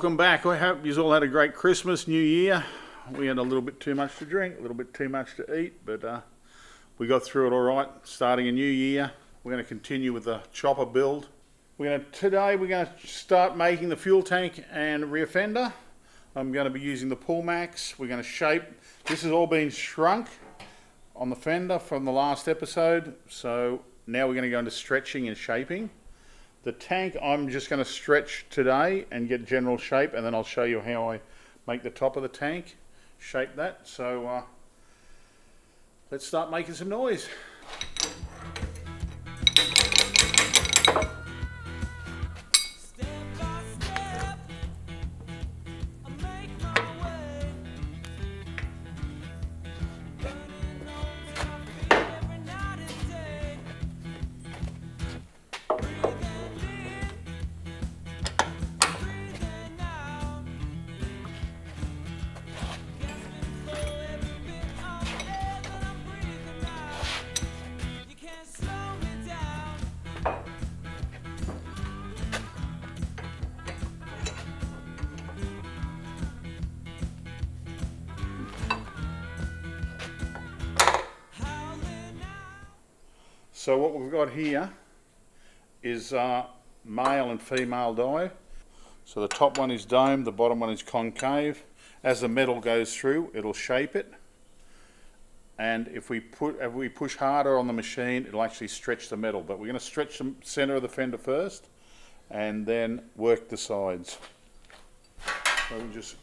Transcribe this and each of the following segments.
Welcome back. I hope you all had a great Christmas, New Year. We had a little bit too much to drink, a little bit too much to eat, but we got through it all right. Starting a new year, we're going to continue with the chopper build. Today we're going to start making the fuel tank and rear fender. I'm going to be using the pull max. We're going to shape. This has all been shrunk on the fender from the last episode, so now we're going to go into stretching and shaping. The tank I'm just going to stretch today and get general shape, and then I'll show you how I make the top of the tank, shape that. So let's start making some noise. So what we've got here is male and female die. So the top one is domed, the bottom one is concave. As the metal goes through, it'll shape it. And if we push harder on the machine, it'll actually stretch the metal. But we're going to stretch the center of the fender first and then work the sides. So we'll just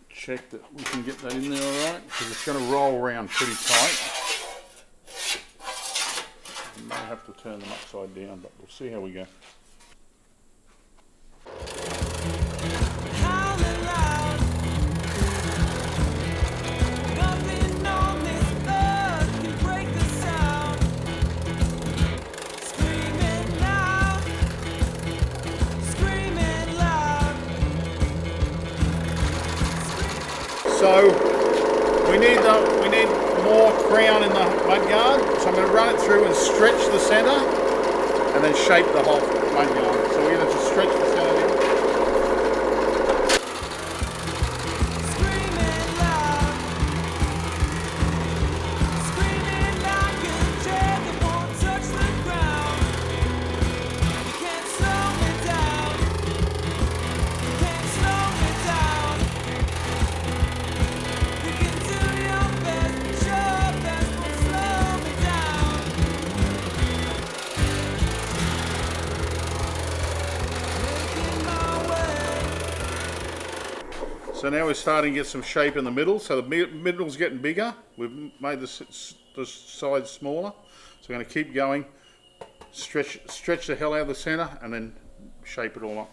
check that we can get that in there all right, because it's going to roll around pretty tight. I might have to turn them upside down, but we'll see how we go. So we need more crown in the mudguard, so I'm going to run it through and stretch the centre and then shape the whole mudguard. So we're going to just stretch the centre here. So now we're starting to get some shape in the middle. So the middle's getting bigger. We've made the sides smaller. So we're going to keep going, stretch the hell out of the center, and then shape it all up.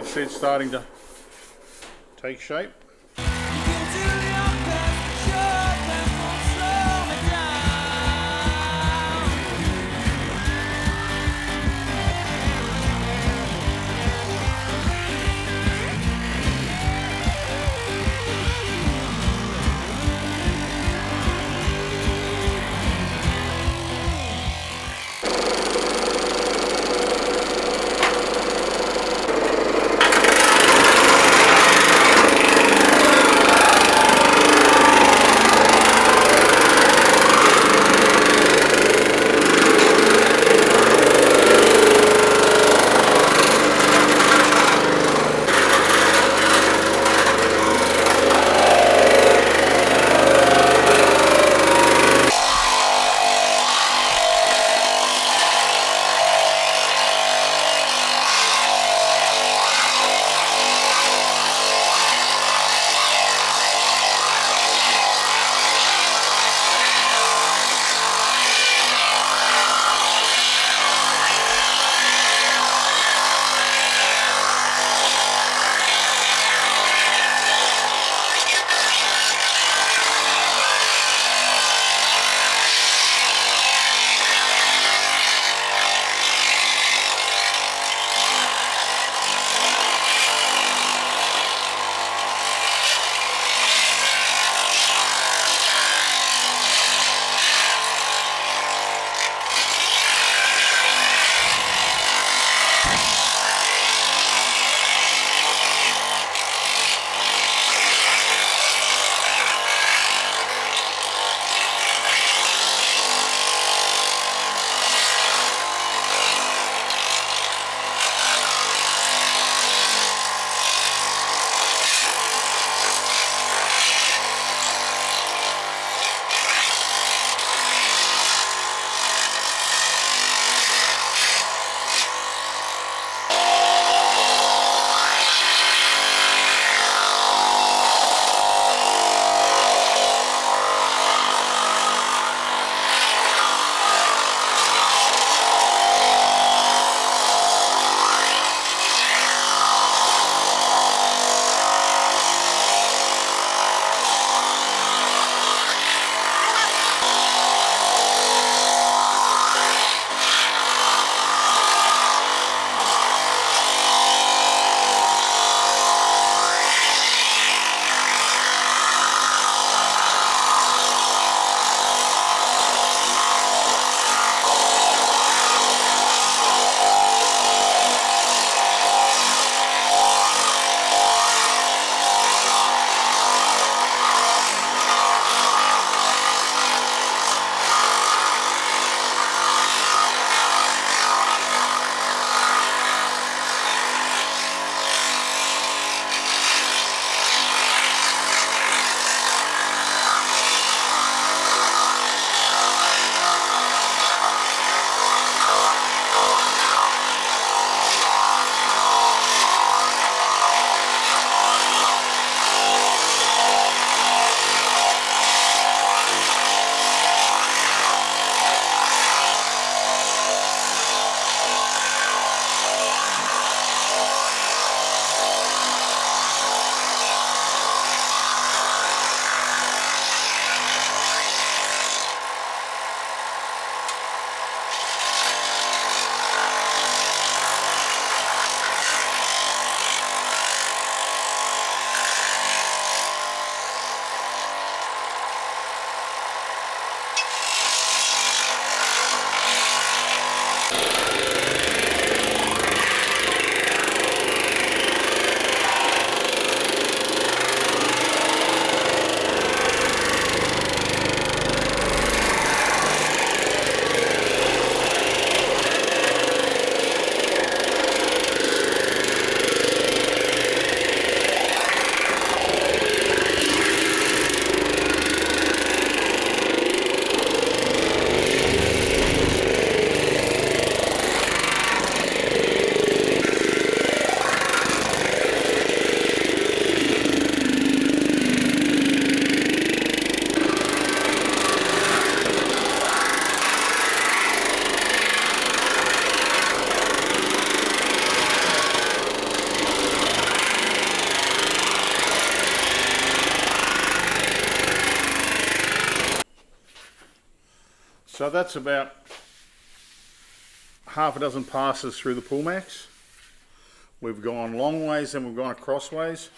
See it's starting to take shape. So that's about half a dozen passes through the pull max. We've gone long ways, then we've gone across ways,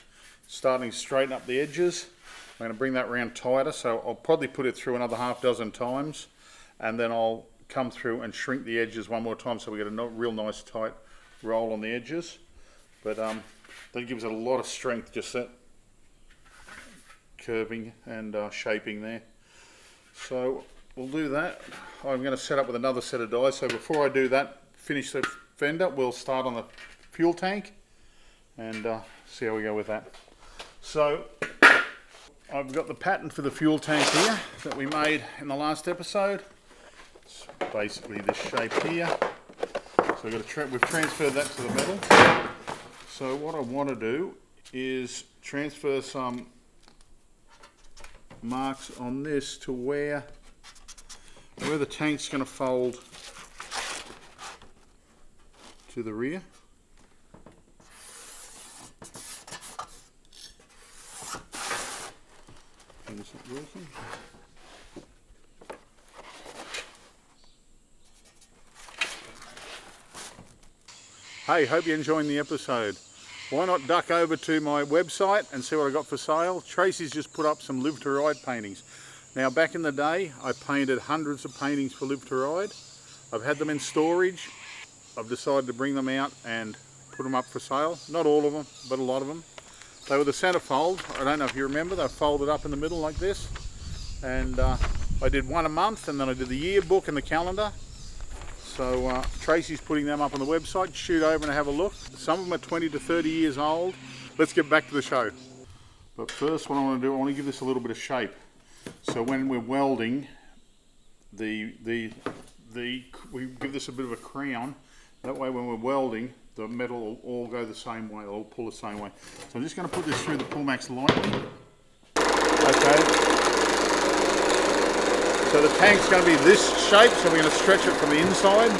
starting to straighten up the edges. I'm going to bring that round tighter, so I'll probably put it through another half dozen times, and then I'll come through and shrink the edges one more time so we get a real nice tight roll on the edges. But that gives it a lot of strength, just that curving and shaping there. So we'll do that. I'm going to set up with another set of dies. So before I do that, finish the fender, we'll start on the fuel tank and see how we go with that. So I've got the pattern for the fuel tank here that we made in the last episode. It's basically this shape here. So we've transferred that to the metal. So what I want to do is transfer some marks on this to where the tank's going to fold to the rear. And is that working? Hey, hope you're enjoying the episode. Why not duck over to my website and see what I got for sale? Tracy's just put up some Live to Ride paintings. Now back in the day, I painted hundreds of paintings for Live to Ride. I've had them in storage. I've decided to bring them out and put them up for sale. Not all of them, but a lot of them. They were the centerfold. I don't know if you remember, they're folded up in the middle like this. And I did one a month, and then I did the yearbook and the calendar. So Tracy's putting them up on the website. Shoot over and have a look. Some of them are 20 to 30 years old. Let's get back to the show. But first, what I want to do, I want to give this a little bit of shape. So when we're welding, we give this a bit of a crown. That way, when we're welding, the metal will all go the same way. It'll all pull the same way. So I'm just going to put this through the pull max lightly. Okay. So the tank's going to be this shape, so we're going to stretch it from the inside.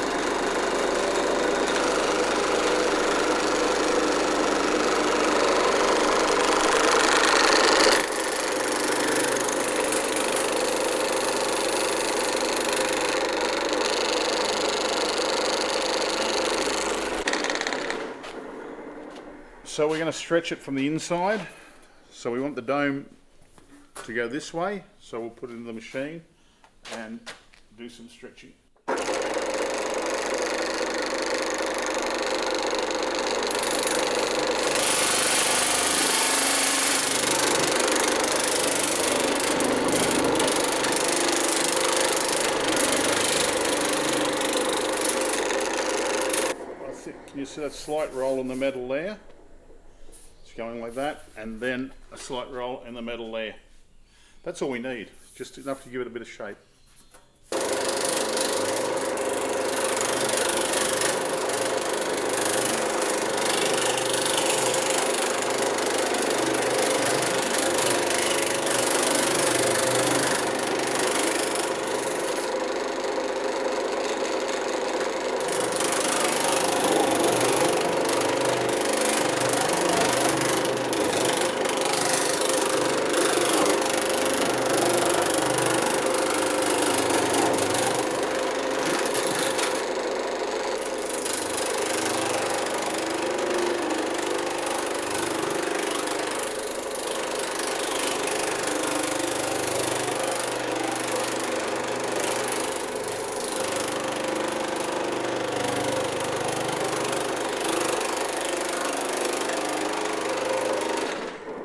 So we're going to stretch it from the inside. So we want the dome to go this way, so we'll put it in the machine and do some stretching. Can you see that slight roll in the metal there? It's going like that, and then a slight roll in the metal there. That's all we need, just enough to give it a bit of shape.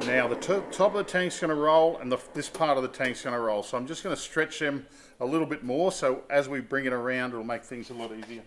Now the top of the tank's going to roll, and this part of the tank's going to roll. So I'm just going to stretch them a little bit more, so as we bring it around, it'll make things a lot easier.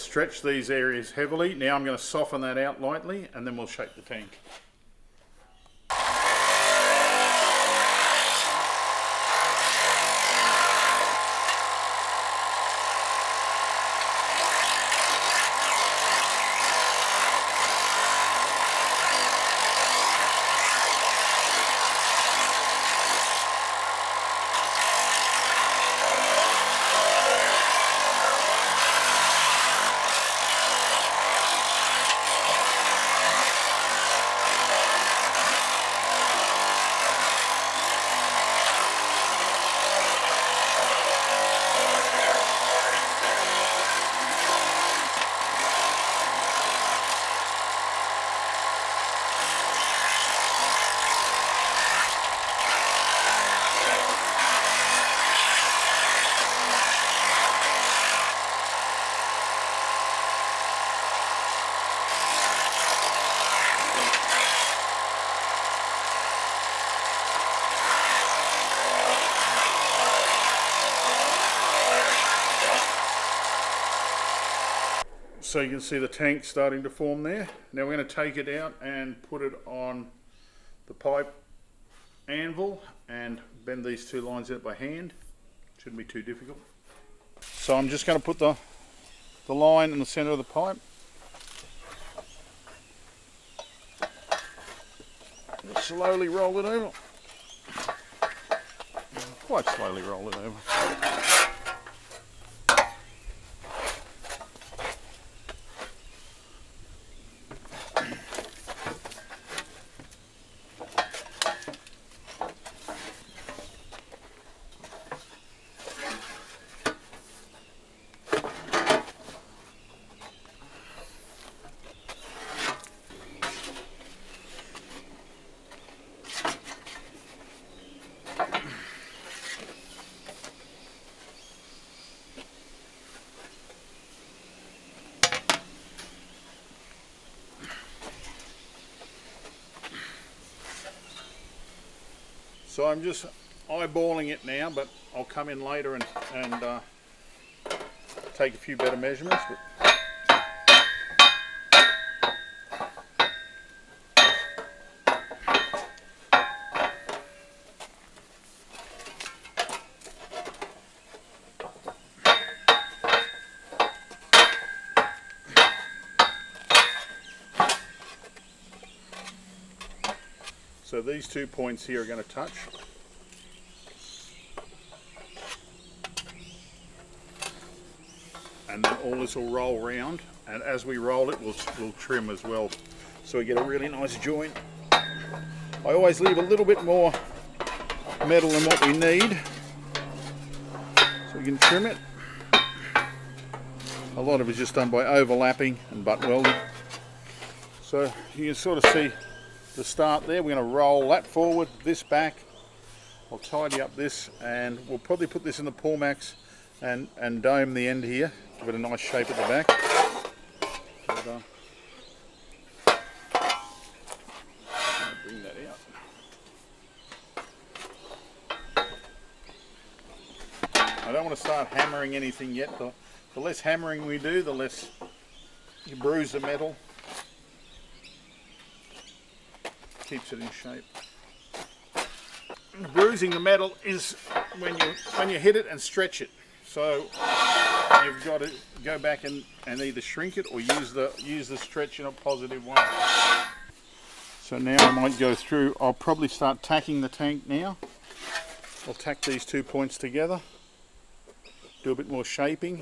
stretched these areas heavily. Now I'm going to soften that out lightly and then we'll shape the tank. So you can see the tank starting to form there. Now we're going to take it out and put it on the pipe anvil and bend these two lines out by hand. Shouldn't be too difficult. So I'm just going to put the line in the center of the pipe. Just slowly roll it over. Quite slowly roll it over. So I'm just eyeballing it now, but I'll come in later and take a few better measurements. So these 2 points here are going to touch. And then all this will roll round, and as we roll it, we'll trim as well. So we get a really nice joint. I always leave a little bit more metal than what we need, so we can trim it. A lot of it's just done by overlapping and butt welding. So you can sort of see the start there. We're going to roll that forward, this back. I'll tidy up this, and we'll probably put this in the Pullmax and dome the end here, give it a nice shape at the back. But, bring that out. I don't want to start hammering anything yet. The less hammering we do, the less you bruise the metal. Keeps it in shape. Bruising the metal is when you hit it and stretch it. So you've got to go back and either shrink it or use the stretch in a positive way. So now I might go through. I'll probably start tacking the tank now. I'll tack these 2 points together. Do a bit more shaping,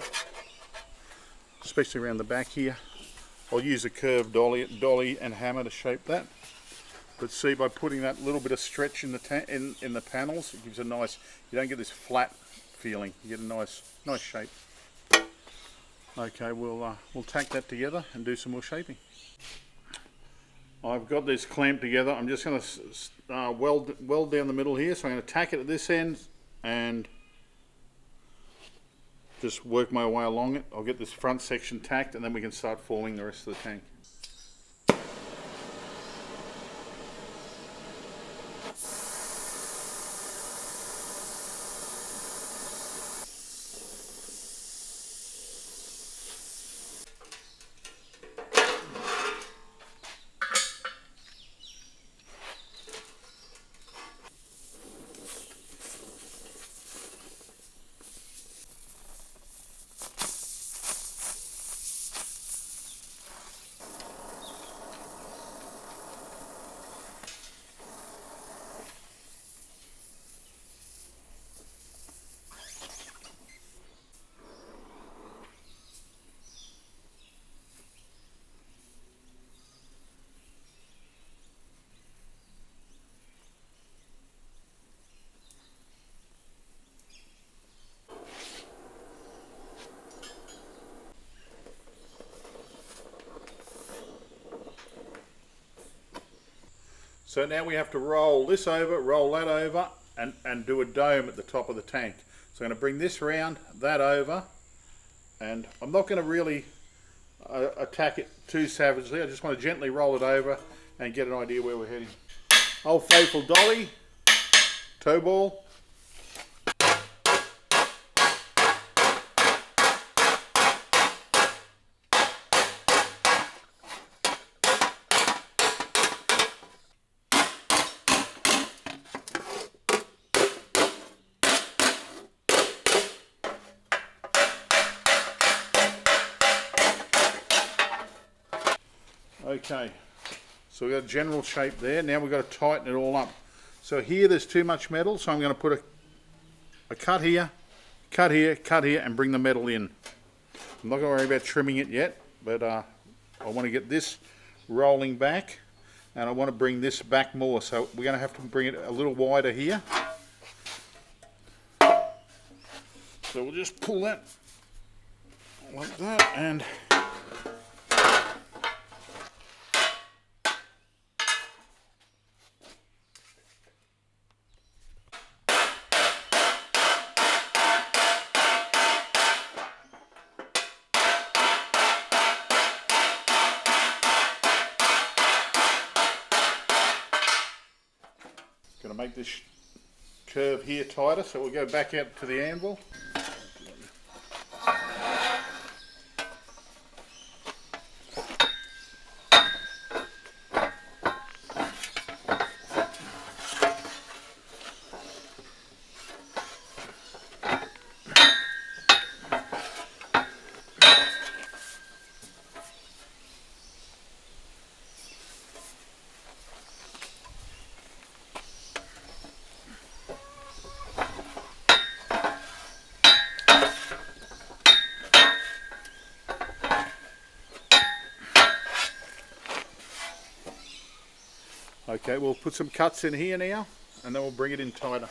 especially around the back here. I'll use a curved dolly and hammer to shape that. But see, by putting that little bit of stretch in the panels, it gives a nice. You don't get this flat feeling. You get a nice shape. Okay, we'll tack that together and do some more shaping. I've got this clamped together. I'm just going to weld down the middle here. So I'm going to tack it at this end and just work my way along it. I'll get this front section tacked, and then we can start forming the rest of the tank. So now we have to roll this over, roll that over, and do a dome at the top of the tank. So I'm going to bring this round, that over, and I'm not going to really attack it too savagely. I just want to gently roll it over and get an idea where we're heading. Old faithful dolly, toe ball. Okay, so we've got a general shape there. Now we've got to tighten it all up. So here there's too much metal, so I'm going to put a cut here, cut here, cut here, and bring the metal in. I'm not going to worry about trimming it yet, but I want to get this rolling back, and I want to bring this back more. So we're going to have to bring it a little wider here. So we'll just pull that like that, and going to make this curve here tighter, so we'll go back out to the anvil. Okay, we'll put some cuts in here now, and then we'll bring it in tighter.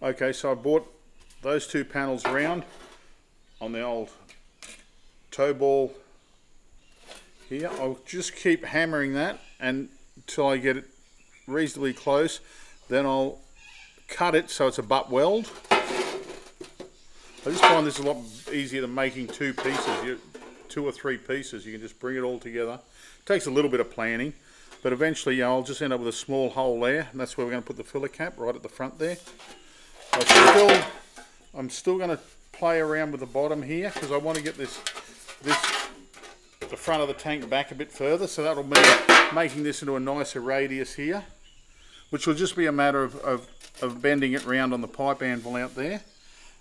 Okay, so I bought those two panels round on the old toe ball here. I'll just keep hammering that until I get it reasonably close. Then I'll cut it so it's a butt weld. I just find this a lot easier than making two pieces, two or three pieces. You can just bring it all together. It takes a little bit of planning, but eventually I'll just end up with a small hole there, and that's where we're going to put the filler cap, right at the front there. I'm still going to play around with the bottom here because I want to get the front of the tank back a bit further, so that'll mean making this into a nicer radius here, which will just be a matter of bending it round on the pipe anvil out there.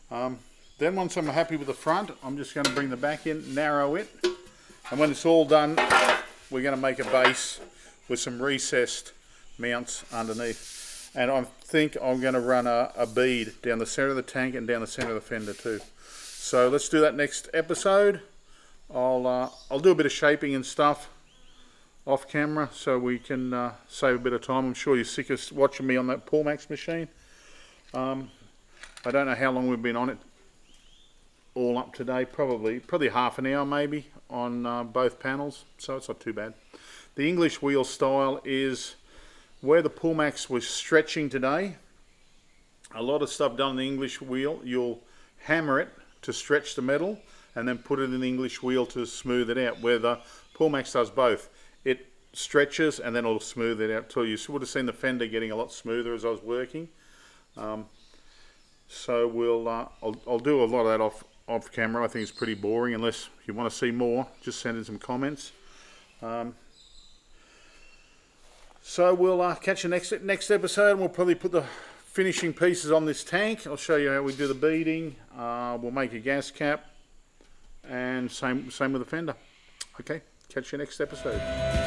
Then once I'm happy with the front, I'm just going to bring the back in, narrow it, and when it's all done, we're going to make a base with some recessed mounts underneath. And I think I'm going to run a bead down the center of the tank and down the center of the fender too. So let's do that next episode. I'll do a bit of shaping and stuff off camera so we can save a bit of time. I'm sure you're sick of watching me on that Pullmax machine. I don't know how long we've been on it all up today. Probably half an hour maybe on both panels, so it's not too bad. The English wheel style is where the Pullmax was stretching today. A lot of stuff done on the English wheel, you'll hammer it to stretch the metal and then put it in the English wheel to smooth it out, where the Pullmax does both. It stretches and then it'll smooth it out too. You would have seen the fender getting a lot smoother as I was working. So I'll do a lot of that off camera. I think it's pretty boring. Unless you want to see more, just send in some comments. So we'll catch you next episode, and we'll probably put the finishing pieces on this tank. I'll show you how we do the beading. We'll make a gas cap, and same with the fender. Okay, catch you next episode.